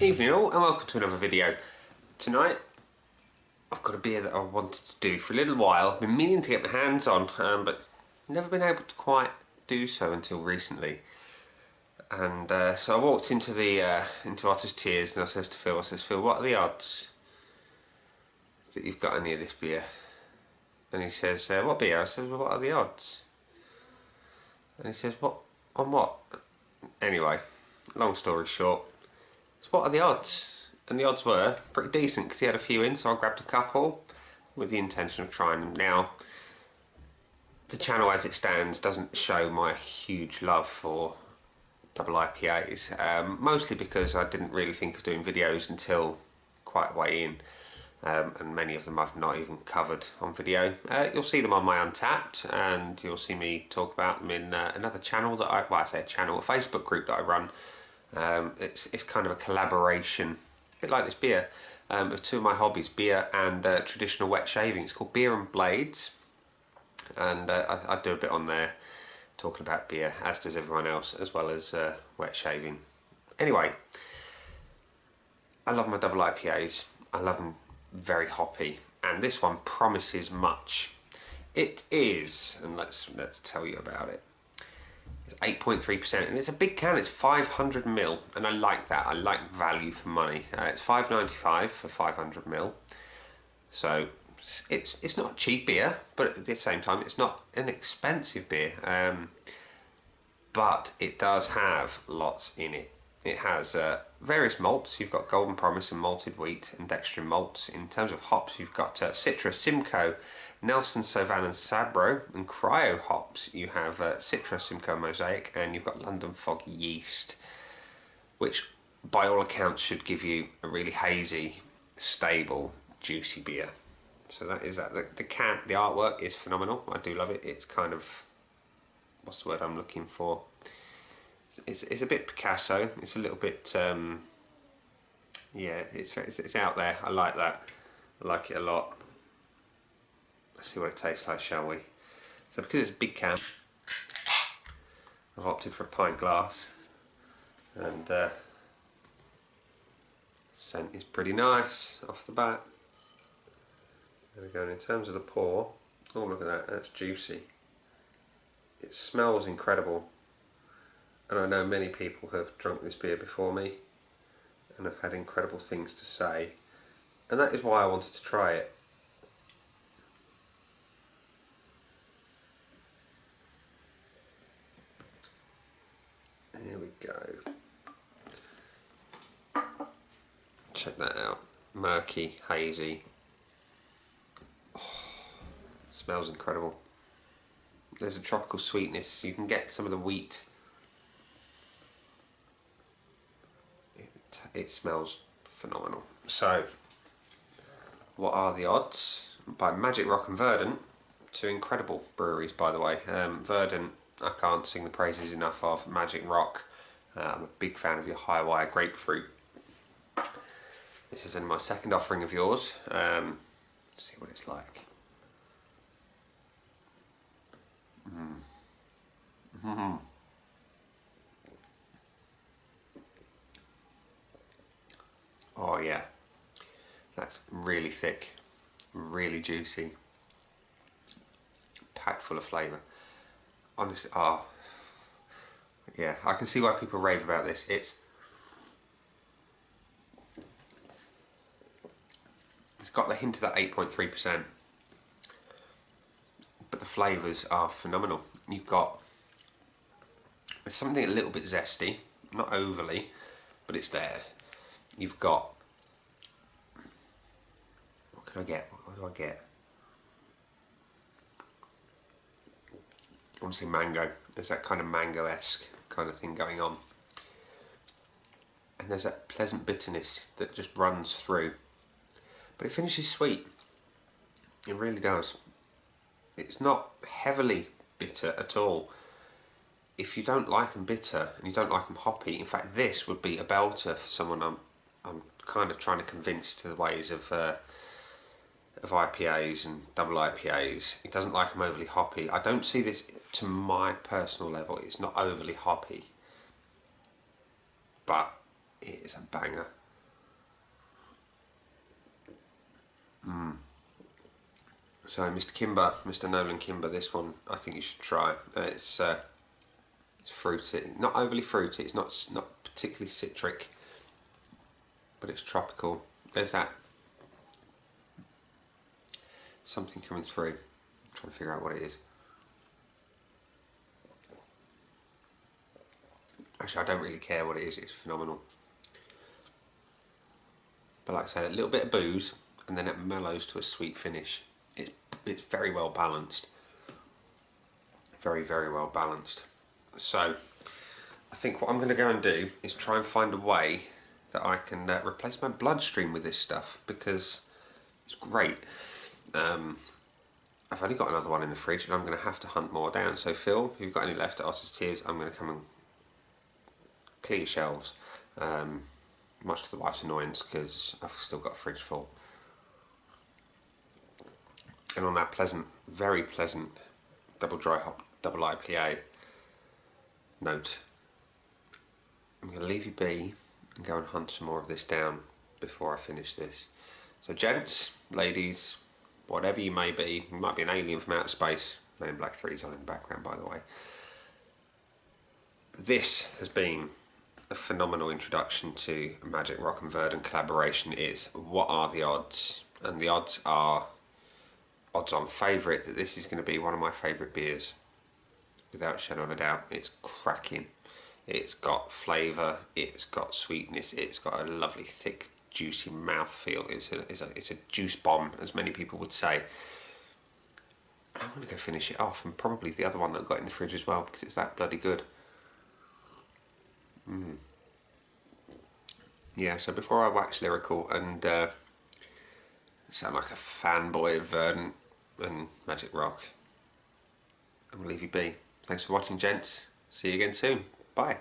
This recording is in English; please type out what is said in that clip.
Evening all, and welcome to another video. Tonight I've got a beer that I wanted to do for a little while. I've been meaning to get my hands on, but never been able to quite do so until recently. And so I walked into Otter's Tears and I says to Phil, Phil, what are the odds that you've got any of this beer? And he says, what beer? I said, well, what are the odds? And he says, what? On what? Anyway, long story short, so what are the odds? And the odds were pretty decent because he had a few in, so I grabbed a couple with the intention of trying them. Now, the channel as it stands doesn't show my huge love for double IPAs, mostly because I didn't really think of doing videos until quite a way in, and many of them I've not even covered on video. You'll see them on my Untapped, and you'll see me talk about them in another channel that I say a channel, a Facebook group that I run. It's kind of a collaboration, a bit like this beer, of two of my hobbies, beer and traditional wet shaving. It's called Beer and Blades, and I do a bit on there talking about beer, as does everyone else, as well as wet shaving. Anyway, I love my double IPAs. I love them very hoppy, and this one promises much. It is, and let's tell you about it. It's 8.3%, and it's a big can. It's 500ml, and I like that. I like value for money. It's $5.95 for 500ml, so it's not a cheap beer, but at the same time, it's not an expensive beer. But it does have lots in it. It has various malts. You've got Golden Promise and malted wheat and dextrin malts. In terms of hops, you've got Citra, Simcoe, Nelson, Sauvin and Sabro. And cryo hops, you have Citra, Simcoe, Mosaic, and you've got London Fog yeast, which by all accounts should give you a really hazy, stable, juicy beer. So that is that. The artwork is phenomenal. I do love it. It's kind of, what's the word I'm looking for? It's a bit Picasso. It's a little bit, yeah, it's out there. I like that. I like it a lot. Let's see what it tastes like, shall we? So because it's a big can, I've opted for a pint glass, and scent is pretty nice off the bat. There we go. And in terms of the pour, oh look at that, that's juicy. It smells incredible. And I know many people have drunk this beer before me and have had incredible things to say, and that is why I wanted to try it. There we go. Check that out. Murky, hazy. Oh, smells incredible. There's a tropical sweetness. You can get some of the wheat. It smells phenomenal. So, what are the odds? By Magic Rock and Verdant, two incredible breweries, by the way. Verdant, I can't sing the praises enough of. Magic Rock, I'm a big fan of your high wire grapefruit. This is in my second offering of yours. Let's see what it's like. Oh yeah, that's really thick, really juicy, packed full of flavour. Honestly, oh yeah, I can see why people rave about this. It's got the hint of that 8.3%, but the flavours are phenomenal. You've got, it's something a little bit zesty, not overly, but it's there. You've got, what can I get? What do I get? I want to say mango. There's that kind of mango-esque kind of thing going on. And there's that pleasant bitterness that just runs through. But it finishes sweet. It really does. It's not heavily bitter at all. If you don't like them bitter and you don't like them hoppy, in fact this would be a belter for someone I'm kind of trying to convince to the ways of IPAs and double IPAs. He doesn't like them overly hoppy. I don't see this, to my personal level, it's not overly hoppy, but it is a banger. So Mr. Kimber, Mr. Nolan Kimber, this one I think you should try. It's fruity, not overly fruity. It's not particularly citric, but it's tropical. There's that something coming through. I'm trying to figure out what it is. Actually, I don't really care what it is. It's phenomenal. But like I say, a little bit of booze, and then it mellows to a sweet finish. It's very well balanced. Very, very well balanced. So, I think what I'm going to go and do is try and find a way that I can replace my bloodstream with this stuff, because it's great. I've only got another one in the fridge, and I'm going to have to hunt more down. So Phil, if you've got any left at Otter's Tears, I'm going to come and clear your shelves. Much to the wife's annoyance, because I've still got a fridge full. And on that pleasant, very pleasant double dry hop, double IPA note, I'm going to leave you be and go and hunt some more of this down before I finish this. So gents, ladies, whatever you may be, you might be an alien from outer space. Men in Black 3's on in the background, by the way. This has been a phenomenal introduction to Magic Rock and Verdant collaboration. Is what are the odds? And the odds are odds-on favourite that this is going to be one of my favourite beers, without a shadow of a doubt. It's cracking. It's got flavour, it's got sweetness, it's got a lovely thick juicy mouthfeel. It's a juice bomb, as many people would say. And I'm going to go finish it off, and probably the other one that I've got in the fridge as well, because it's that bloody good. Yeah, so before I wax lyrical and sound like a fanboy of Verdant and Magic Rock, I'm going to leave you be. Thanks for watching, gents. See you again soon. Bye.